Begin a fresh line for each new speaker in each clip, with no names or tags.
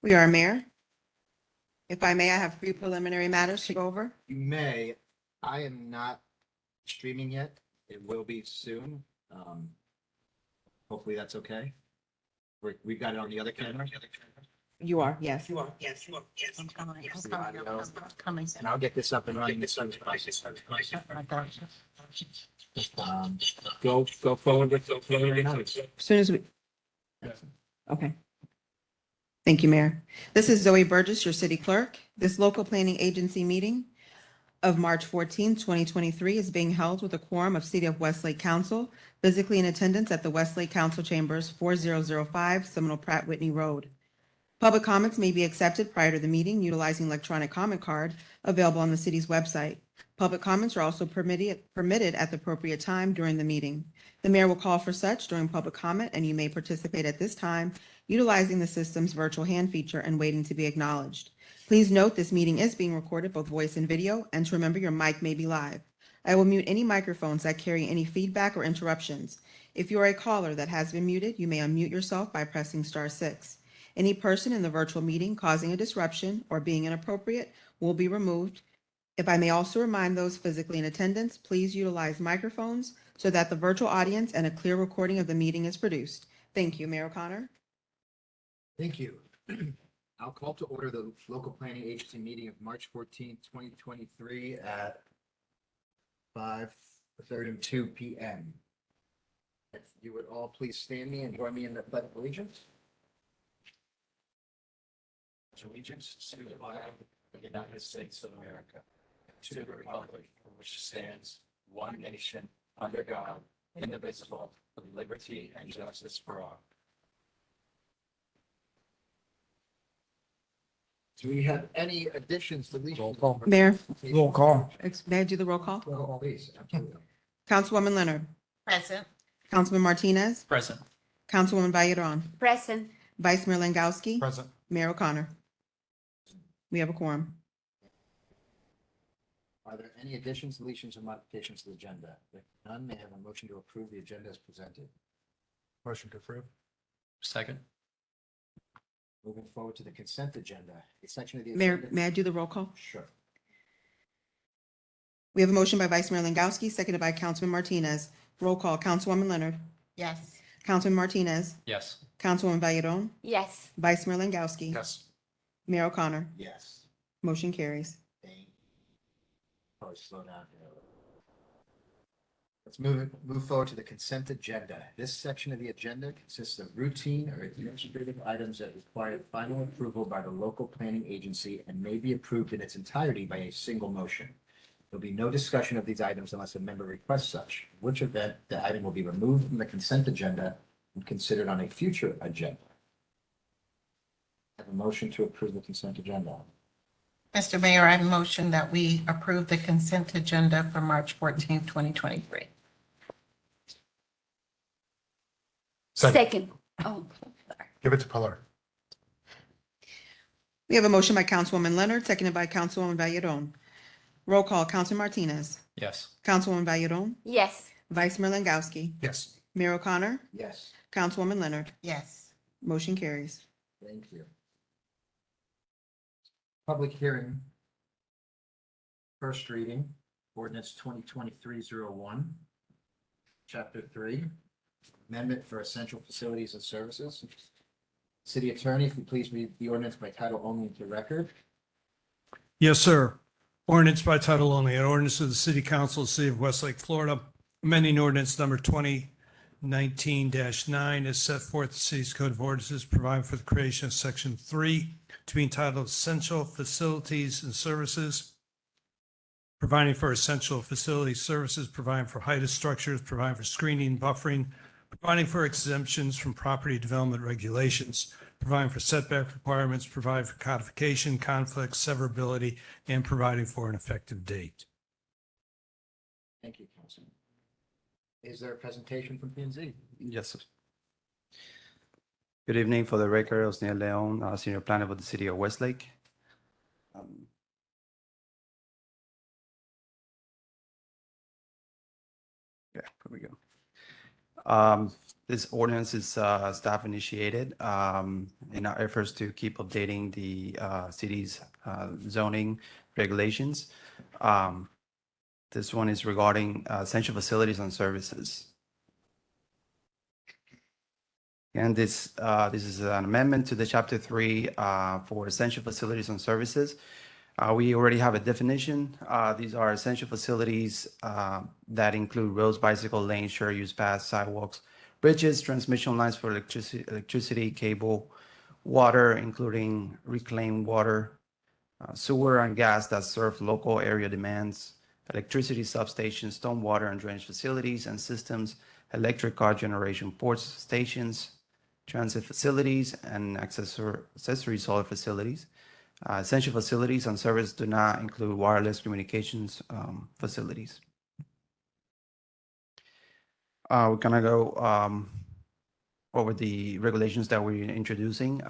We are, Mayor. If I may, I have three preliminary matters to go over.
You may. I am not streaming yet. It will be soon. Hopefully that's okay. We got it on the other camera.
You are, yes.
I'm coming.
Yes, the audio.
Coming.
And I'll get this up and running as soon as possible. Go forward with the preliminary matters.
As soon as we, okay. Thank you, Mayor. This is Zoe Burgess, your city clerk. This local planning agency meeting of March 14, 2023 is being held with a quorum of City of Westlake Council physically in attendance at the Westlake Council Chambers, 4005 Seminole Pratt Whitney Road. Public comments may be accepted prior to the meeting utilizing electronic comment card available on the city's website. Public comments are also permitted at the appropriate time during the meeting. The mayor will call for such during public comment, and you may participate at this time utilizing the system's virtual hand feature and waiting to be acknowledged. Please note this meeting is being recorded, both voice and video, and to remember your mic may be live. I will mute any microphones that carry any feedback or interruptions. If you are a caller that has been muted, you may unmute yourself by pressing *6. Any person in the virtual meeting causing a disruption or being inappropriate will be removed. If I may also remind those physically in attendance, please utilize microphones so that the virtual audience and a clear recording of the meeting is produced. Thank you, Mayor O'Connor.
Thank you. I'll call to order the local planning agency meeting of March 14th, 2023 at 5:32 p.m. If you would all please stand me and join me in the pledge of allegiance.
Allegiance to the flag of the United States of America, to the republic for which stands one nation under God, indivisible, with liberty and justice for all.
Do we have any additions, deletions?
Mayor,
Roll call.
may I do the roll call?
Please, absolutely.
Councilwoman Leonard,
Present.
Councilman Martinez,
Present.
Councilwoman Valladon,
Present.
Vice Mayor Langowski,
Present.
Mayor O'Connor. We have a quorum.
Are there any additions, deletions, or modifications to the agenda? If none, may I have a motion to approve the agenda as presented?
Motion to approve. Second.
Moving forward to the consent agenda, a section of the
Mayor,
agenda.
may I do the roll call?
Sure.
We have a motion by Vice Mayor Langowski, seconded by Councilman Martinez. Roll call, Councilwoman Leonard,
Yes.
Councilman Martinez,
Yes.
Councilwoman Valladon,
Yes.
Vice Mayor Langowski,
Yes.
Mayor O'Connor.
Yes.
Motion carries.
Thank you. Probably slow down here. Let's move forward to the consent agenda. This section of the agenda consists of routine or administrative items that require final approval by the local planning agency and may be approved in its entirety by a single motion. There'll be no discussion of these items unless a member requests such, in which event the item will be removed from the consent agenda and considered on a future agenda. I have a motion to approve the consent agenda.
Mr. Mayor, I motion that we approve the consent agenda for March 14th, 2023.
Second. Oh, sorry.
Give it to Pillar.
We have a motion by Councilwoman Leonard, seconded by Councilwoman Valladon. Roll call, Councilman Martinez,
Yes.
Councilwoman Valladon,
Yes.
Vice Mayor Langowski,
Yes.
Mayor O'Connor,
Yes.
Councilwoman Leonard.
Yes.
Motion carries.
Thank you. Public hearing. First reading, ordinance 2023-01, chapter 3, amendment for essential facilities and services. City Attorney, if you please read the ordinance by title only into record.
Yes, sir. Ordinance by title only, an ordinance of the City Council of the City of Westlake, Florida, amending ordinance number 2019-9 as set forth in the city's code of ordinances, providing for the creation of section 3 to be entitled Essential Facilities and Services, providing for essential facility services, providing for height of structures, providing for screening, buffering, providing for exemptions from property development regulations, providing for setback requirements, providing for codification, conflicts, severability, and providing for an effective date.
Thank you, Councilman. Is there a presentation from P and Z?
Yes, sir. Good evening. For the record, Osniel Leon, Senior Planner for the City of Westlake. Yeah, here we go. This ordinance is staff initiated in our efforts to keep updating the city's zoning regulations. This one is regarding essential facilities and services. And this is an amendment to the Chapter 3 for essential facilities and services. We already have a definition. These are essential facilities that include roads, bicycle lanes, shared use paths, sidewalks, bridges, transmission lines for electricity, cable, water, including reclaimed water, sewer and gas that serve local area demands, electricity substations, stormwater and drainage facilities and systems, electric car generation ports, stations, transit facilities, and accessory solar facilities. Essential facilities and services do not include wireless communications facilities. We're gonna go over the regulations that we're introducing.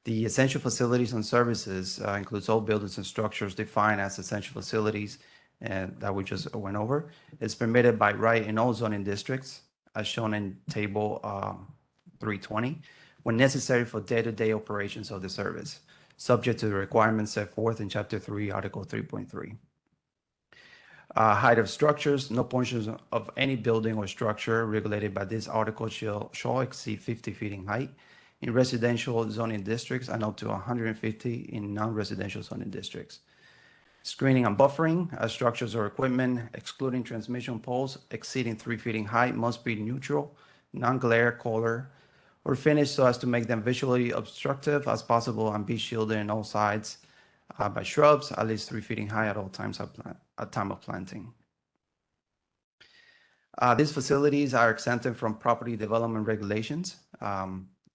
The essential facilities and services includes all buildings and structures defined as essential facilities and that we just went over. It's permitted by right in all zoning districts, as shown in table 320, when necessary for day-to-day operations of the service, subject to the requirements set forth in Chapter 3, Article 3.3. Height of structures, no portions of any building or structure regulated by this article shall exceed 50 feet in height in residential zoning districts and up to 150 in non-residential zoning districts. Screening and buffering, structures or equipment excluding transmission poles exceeding 3 feet in height must be neutral, non-glare color, or finished so as to make them visually obstructive as possible and be shielded on all sides by shrubs at least 3 feet in height at all times at time of planting. These facilities are exempted from property development regulations.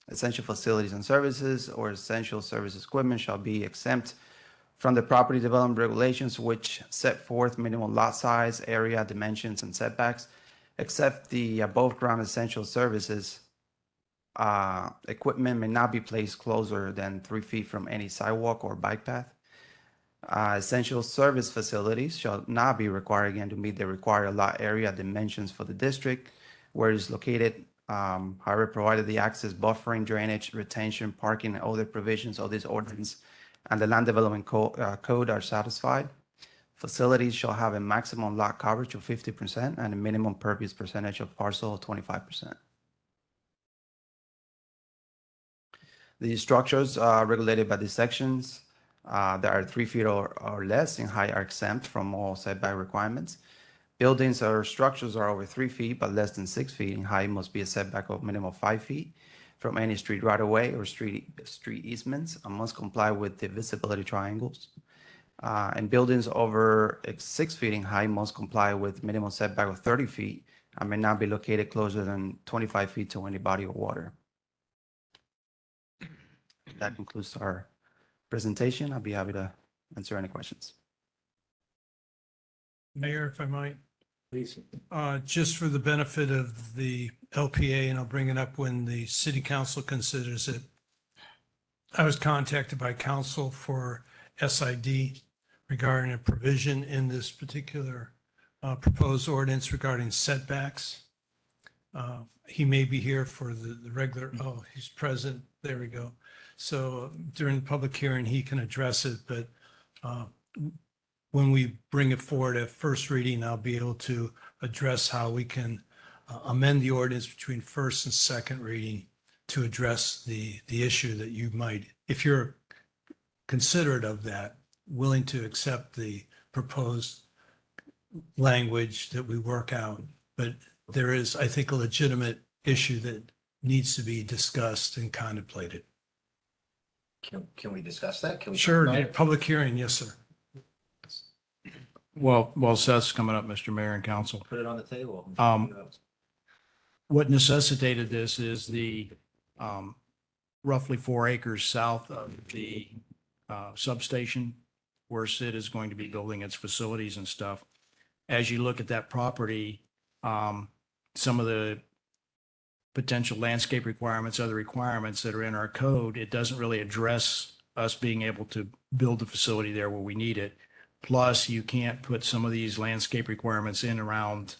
Essential facilities and services or essential service equipment shall be exempt from the property development regulations which set forth minimum lot size, area, dimensions, and setbacks, except the above ground essential services. Equipment may not be placed closer than 3 feet from any sidewalk or bike path. Essential service facilities shall not be required again to meet the required lot area dimensions for the district where it is located. However, provided the access, buffering, drainage, retention, parking, and other provisions of this ordinance and the land development code are satisfied, facilities shall have a maximum lot coverage of 50% and a minimum pervious percentage of parcel of 25%. The structures regulated by these sections that are 3 feet or less in height are exempt from all setback requirements. Buildings or structures are over 3 feet but less than 6 feet in height must be a setback of minimum 5 feet from any street right-of-way or street easements and must comply with the visibility triangles. And buildings over 6 feet in height must comply with minimum setback of 30 feet and may not be located closer than 25 feet to any body of water. That concludes our presentation. I'll be happy to answer any questions.
Mayor, if I might,
Please.
just for the benefit of the LPA, and I'll bring it up when the city council considers it. I was contacted by council for SID regarding a provision in this particular proposed ordinance regarding setbacks. He may be here for the regular, oh, he's present. There we go. So during the public hearing, he can address it, but when we bring it forward at first reading, I'll be able to address how we can amend the ordinance between first and second reading to address the issue that you might, if you're considerate of that, willing to accept the proposed language that we work out. But there is, I think, a legitimate issue that needs to be discussed and contemplated.
Can we discuss that? Can we talk
Sure,
about it?
public hearing, yes, sir.
Well, Seth's coming up, Mr. Mayor and Council.
Put it on the table.
What necessitated this is the roughly 4 acres south of the substation where Sid is going to be building its facilities and stuff. As you look at that property, some of the potential landscape requirements, other requirements that are in our code, it doesn't really address us being able to build the facility there where we need it. Plus, you can't put some of these landscape requirements in around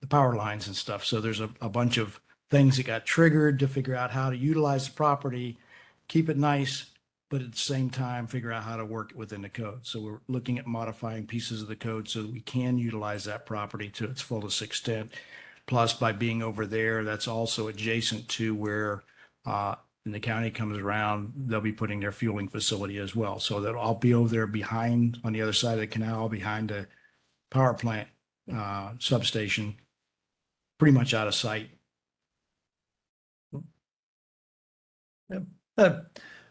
the power lines and stuff. So there's a bunch of things that got triggered to figure out how to utilize the property, keep it nice, but at the same time, figure out how to work it within the code. So we're looking at modifying pieces of the code so that we can utilize that property to its fullest extent. Plus, by being over there, that's also adjacent to where, when the county comes around, they'll be putting their fueling facility as well. So that I'll be over there behind, on the other side of the canal, behind the power plant substation, pretty much out of sight.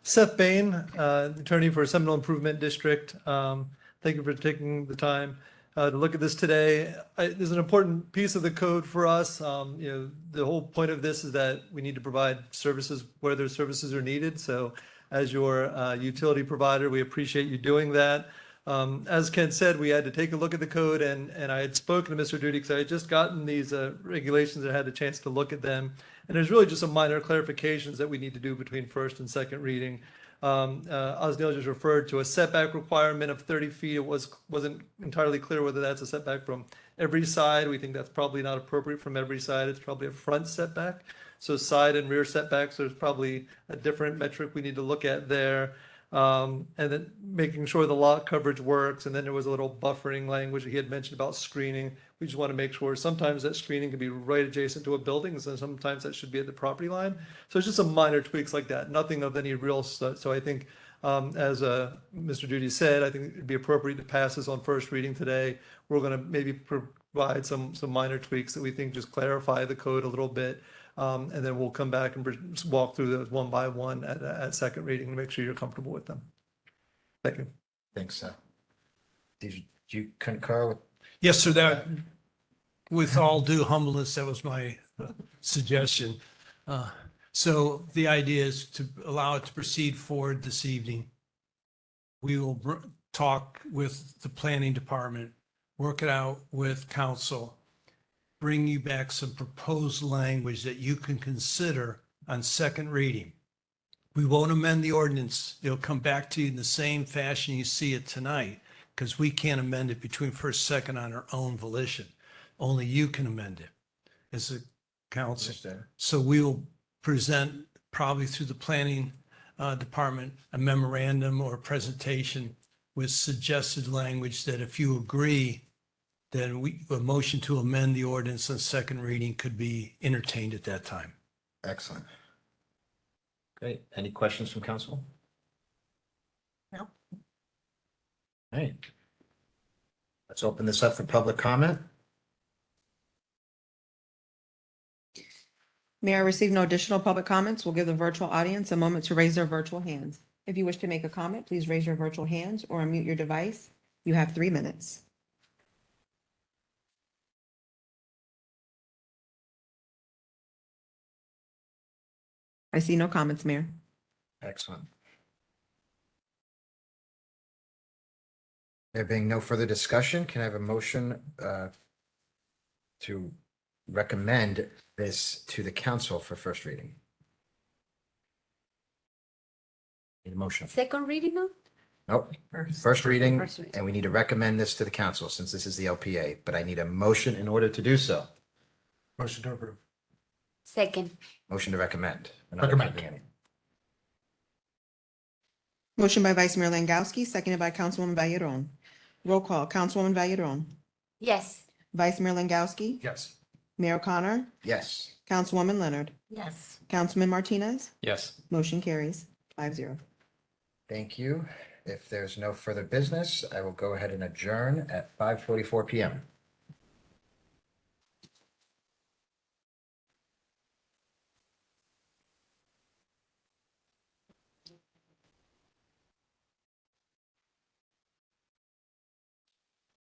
Seth Bain, attorney for Seminole Improvement District. Thank you for taking the time to look at this today. There's an important piece of the code for us. The whole point of this is that we need to provide services where those services are needed. So as your utility provider, we appreciate you doing that. As Ken said, we had to take a look at the code, and I had spoken to Mr. Duty because I had just gotten these regulations and had a chance to look at them. And there's really just some minor clarifications that we need to do between first and second reading. Osneil just referred to a setback requirement of 30 feet. It wasn't entirely clear whether that's a setback from every side. We think that's probably not appropriate from every side. It's probably a front setback. So side and rear setbacks, there's probably a different metric we need to look at there. And then making sure the lot coverage works. And then there was a little buffering language he had mentioned about screening. We just want to make sure sometimes that screening can be right adjacent to a building, and sometimes that should be at the property line. So it's just some minor tweaks like that, nothing of any real stuff. So I think, as Mr. Duty said, I think it'd be appropriate to pass this on first reading today. We're going to maybe provide some minor tweaks that we think just clarify the code a little bit. And then we'll come back and walk through those one by one at second reading to make sure you're comfortable with them. Thank you.
Thanks, Seth. Do you concur with?
Yes, sir. That, with all due humbleness, that was my suggestion. So the idea is to allow it to proceed forward this evening. We will talk with the planning department, work it out with council, bring you back some proposed language that you can consider on second reading. We won't amend the ordinance. It'll come back to you in the same fashion you see it tonight, because we can't amend it between first, second on our own volition. Only you can amend it as a council.
Understand.
So we will present, probably through the planning department, a memorandum or a presentation with suggested language that if you agree, then a motion to amend the ordinance on second reading could be entertained at that time.
Excellent. Great. Any questions from council?
No.
All right. Let's open this up for public comment.
Mayor, I received no additional public comments. We'll give the virtual audience a moment to raise their virtual hands. If you wish to make a comment, please raise your virtual hands or unmute your device. You have 3 minutes. I see no comments, Mayor.
Excellent. There being no further discussion, can I have a motion to recommend this to the council for first reading? Need a motion?
Second reading now?
Nope. First reading,
First reading.
and we need to recommend this to the council since this is the LPA, but I need a motion in order to do so.
Motion to approve.
Second.
Motion to recommend. We're not
Recommend.
approving any.
Motion by Vice Mayor Langowski, seconded by Councilwoman Valleron. Roll call, Councilwoman Valleron,
Yes.
Vice Mayor Langowski,
Yes.
Mayor O'Connor,
Yes.
Councilwoman Leonard,
Yes.
Councilman Martinez.
Yes.
Motion carries 5-0.
Thank you. If there's no further business, I will go ahead and adjourn at 5:44 PM.